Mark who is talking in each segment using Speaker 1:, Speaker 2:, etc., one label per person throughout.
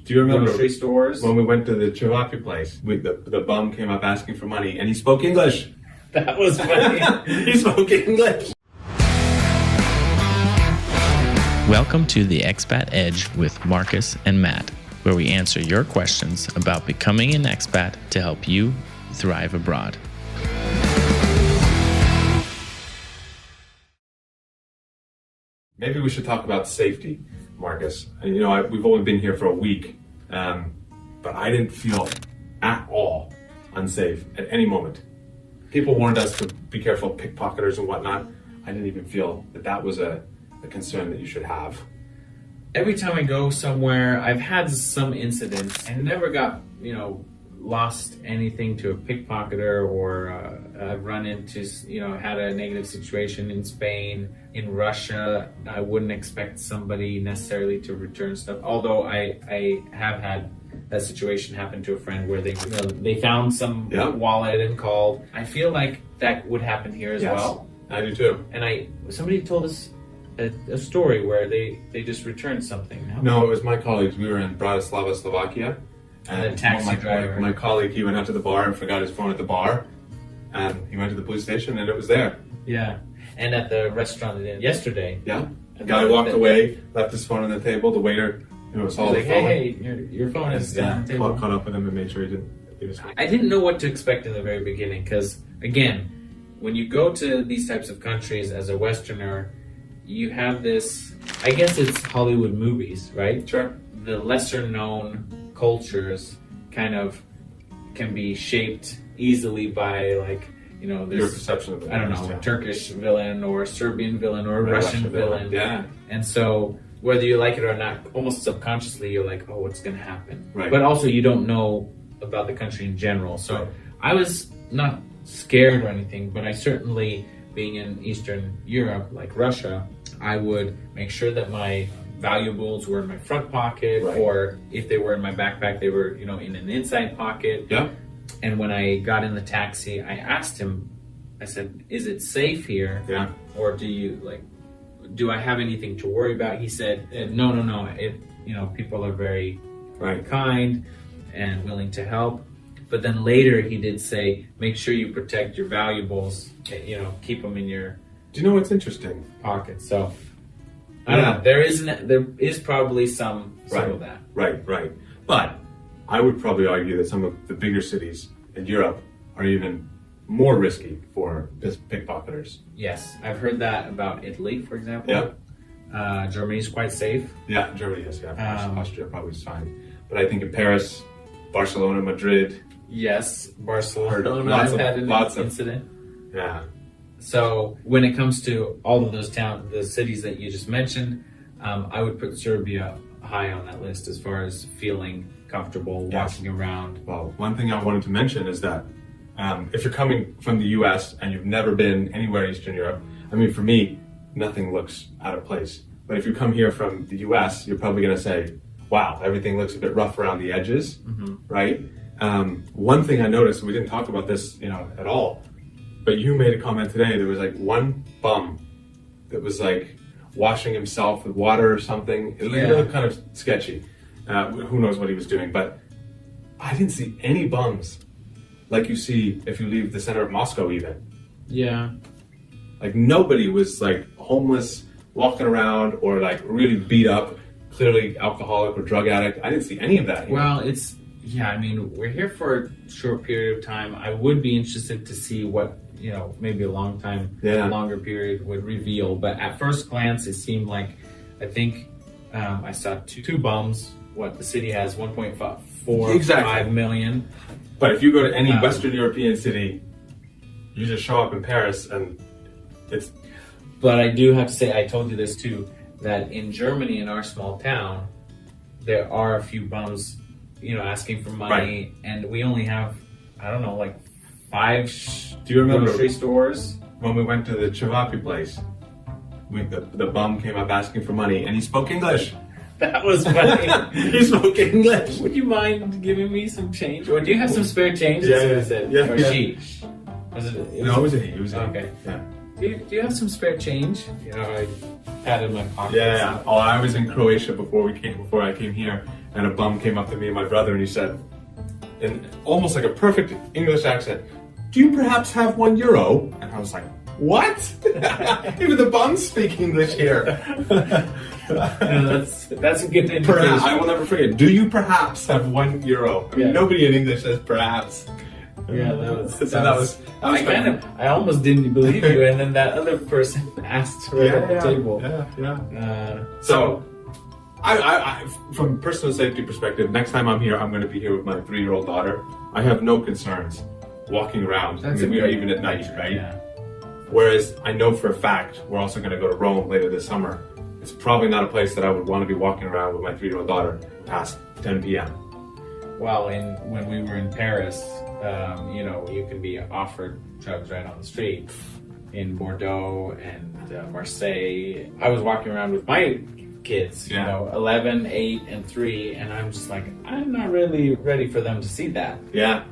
Speaker 1: Do you remember
Speaker 2: grocery stores.
Speaker 1: when we went to the Chivapi place? The bum came up asking for money, and he spoke English.
Speaker 2: That was funny.
Speaker 1: He spoke English.
Speaker 3: Welcome to the Expat Edge with Marcus and Matt, where we answer your questions about becoming an expat to help you thrive abroad.
Speaker 1: Maybe we should talk about safety, Marcus. And, we've only been here for a week, but I didn't feel at all unsafe at any moment. People warned us to be careful of pickpocketers and whatnot. I didn't even feel that was a concern that you should have.
Speaker 2: Every time I go somewhere, I've had some incidents and never got, lost anything to a pickpocketer or I've run into, had a negative situation in Spain. In Russia, I wouldn't expect somebody necessarily to return stuff. Although I have had that situation happen to a friend where they found some wallet and called. I feel like that would happen here as well.
Speaker 1: I do too.
Speaker 2: And somebody told us a story where they just returned something.
Speaker 1: No, it was my colleagues. We were in Bratislava, Slovakia.
Speaker 2: And the taxi driver.
Speaker 1: My colleague, he went out to the bar and forgot his phone at the bar. And he went to the police station and it was there.
Speaker 2: Yeah. And at the restaurant yesterday.
Speaker 1: Yeah. The guy walked away, left his phone on the table. The waiter, saw the phone.
Speaker 2: Hey, your phone is on the table.
Speaker 1: Caught up with him and made sure he didn't leave his phone.
Speaker 2: I didn't know what to expect in the very beginning because, again, when you go to these types of countries as a Westerner, you have this, I guess it's Hollywood movies, right?
Speaker 1: Sure.
Speaker 2: The lesser known cultures kind of can be shaped easily by there's
Speaker 1: your perception of it.
Speaker 2: I don't know, a Turkish villain or a Serbian villain or a Russian villain.
Speaker 1: Yeah.
Speaker 2: And so whether you like it or not, almost subconsciously you're like, oh, what's going to happen?
Speaker 1: Right.
Speaker 2: But also you don't know about the country in general. So I was not scared or anything, but I certainly, being in Eastern Europe, like Russia, I would make sure that my valuables were in my front pocket, or if they were in my backpack, they were, in an inside pocket.
Speaker 1: Yeah. And
Speaker 2: when I got in the taxi, I asked him, I said, is it safe here?
Speaker 1: Yeah.
Speaker 2: Or do I have anything to worry about? He said, no. People are very kind and willing to help. But then later he did say, make sure you protect your valuables, keep them in your
Speaker 1: Do you know what's interesting?
Speaker 2: pocket. So I don't know. There is probably some of that.
Speaker 1: Right. But I would probably argue that some of the bigger cities in Europe are even more risky for pickpocketers.
Speaker 2: Yes, I've heard that about Italy, for example.
Speaker 1: Yeah.
Speaker 2: Germany's quite safe.
Speaker 1: Yeah, Germany is. Yeah, Austria probably is fine. But I think in Paris, Barcelona, Madrid.
Speaker 2: Yes, Barcelona.
Speaker 1: Lots
Speaker 2: had an
Speaker 1: of
Speaker 2: incident.
Speaker 1: Yeah.
Speaker 2: So when it comes to all of those the cities that you just mentioned, I would put Serbia high on that list as far as feeling comfortable walking around.
Speaker 1: Well, one thing I wanted to mention is that if you're coming from the U.S. and you've never been anywhere in Eastern Europe, I mean, for me, nothing looks out of place. But if you come here from the U.S., you're probably going to say, wow, everything looks a bit rough around the edges, right? One thing I noticed, we didn't talk about this, at all, but you made a comment today. There was one bum that was washing himself with water or something. It looked kind of sketchy. Who knows what he was doing? But I didn't see any bums like you see if you leave the center of Moscow even.
Speaker 2: Yeah.
Speaker 1: Nobody was homeless, walking around, or really beat up, clearly alcoholic or drug addict. I didn't see any of that here.
Speaker 2: Well, we're here for a short period of time. I would be interested to see what, maybe a longer period would reveal. But at first glance, it seemed I think I saw two bums. What the city has 1.5 million.
Speaker 1: But if you go to any Western European city, you just show up in Paris and it's...
Speaker 2: But I do have to say, I told you this too, that in Germany, in our small town, there are a few bums, asking for money, and we only have, I don't know, 5
Speaker 1: Do you remember
Speaker 2: grocery stores.
Speaker 1: When we went to the Chivapi place? The bum came up asking for money, and he spoke English.
Speaker 2: That was funny.
Speaker 1: He spoke English.
Speaker 2: Would you mind giving me some change? Or do you have some spare change?
Speaker 1: Yeah.
Speaker 2: Or she? Was it?
Speaker 1: No, it was a he. It was a he.
Speaker 2: Okay.
Speaker 1: Yeah.
Speaker 2: Do you have some spare change? I had it in my pocket.
Speaker 1: Yeah. Oh, I was in Croatia before I came here, and a bum came up to me and my brother and he said, in almost like a perfect English accent, "Do you perhaps have €1?" And I was like, "What?" Even the bums speak English here.
Speaker 2: That's a good indication.
Speaker 1: Perhaps, I will never forget. Do you perhaps have €1? I mean,
Speaker 2: Yeah.
Speaker 1: nobody in English says perhaps.
Speaker 2: Yeah, that was.
Speaker 1: So that was
Speaker 2: I almost didn't believe you, and then that other person asked right at the table.
Speaker 1: Yeah. So, I, from personal safety perspective, next time I'm here, I'm going to be here with my 3-year-old daughter. I have no concerns walking around.
Speaker 2: That's
Speaker 1: I mean, we are
Speaker 2: good
Speaker 1: even at night, right?
Speaker 2: Yeah.
Speaker 1: Whereas I know for a fact we're also going to go to Rome later this summer. It's probably not a place that I would want to be walking around with my 3-year-old daughter past 10 p.m.
Speaker 2: Well, when we were in Paris, you can be offered drugs right on the street. In Bordeaux and Marseille, I was walking around with my kids, 11, 8, and 3, and I'm just like, I'm not really ready for them to see that.
Speaker 1: Yeah.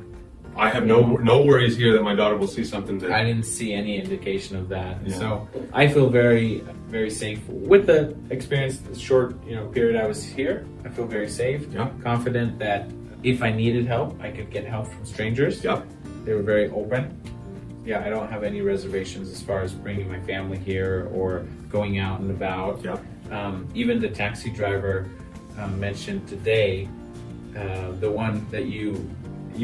Speaker 1: I have no worries here that my daughter will see something that...
Speaker 2: I didn't see any indication of that.
Speaker 1: Yeah.
Speaker 2: So I feel very, very safe with the experience, the short period I was here. I feel very safe, confident that if I needed help, I could get help from strangers.
Speaker 1: Yep.
Speaker 2: They were very open. Yeah, I don't have any reservations as far as bringing my family here or going out and about.
Speaker 1: Yep.
Speaker 2: Even the taxi driver mentioned today, the one that you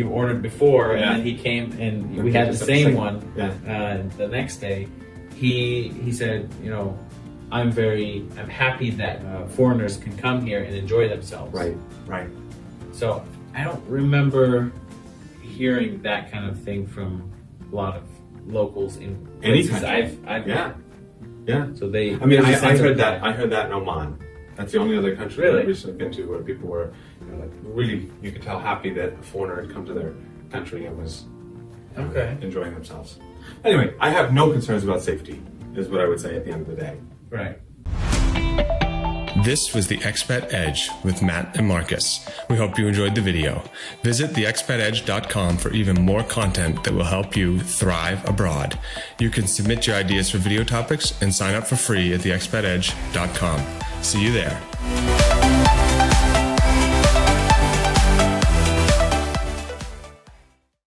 Speaker 2: ordered before, and then he came and we had the same one.
Speaker 1: Yeah.
Speaker 2: The next day, he said, I'm happy that foreigners can come here and enjoy themselves.
Speaker 1: Right.
Speaker 2: So I don't remember hearing that kind of thing from a lot of locals in places I've
Speaker 1: Yeah.
Speaker 2: So they.
Speaker 1: I mean, I
Speaker 2: sense of
Speaker 1: heard that. I heard that in Oman. That's the only other country I've recently been to where people were, really, you could tell happy that a foreigner had come to their country and was enjoying themselves. Anyway, I have no concerns about safety, is what I would say at the end of the day.
Speaker 2: Right.
Speaker 4: This was the Expat Edge with Matt and Marcus. We hope you enjoyed the video. Visit theexpatedge.com for even more content that will help you thrive abroad. You can submit your ideas for video topics and sign up for free at theexpatedge.com. See you there.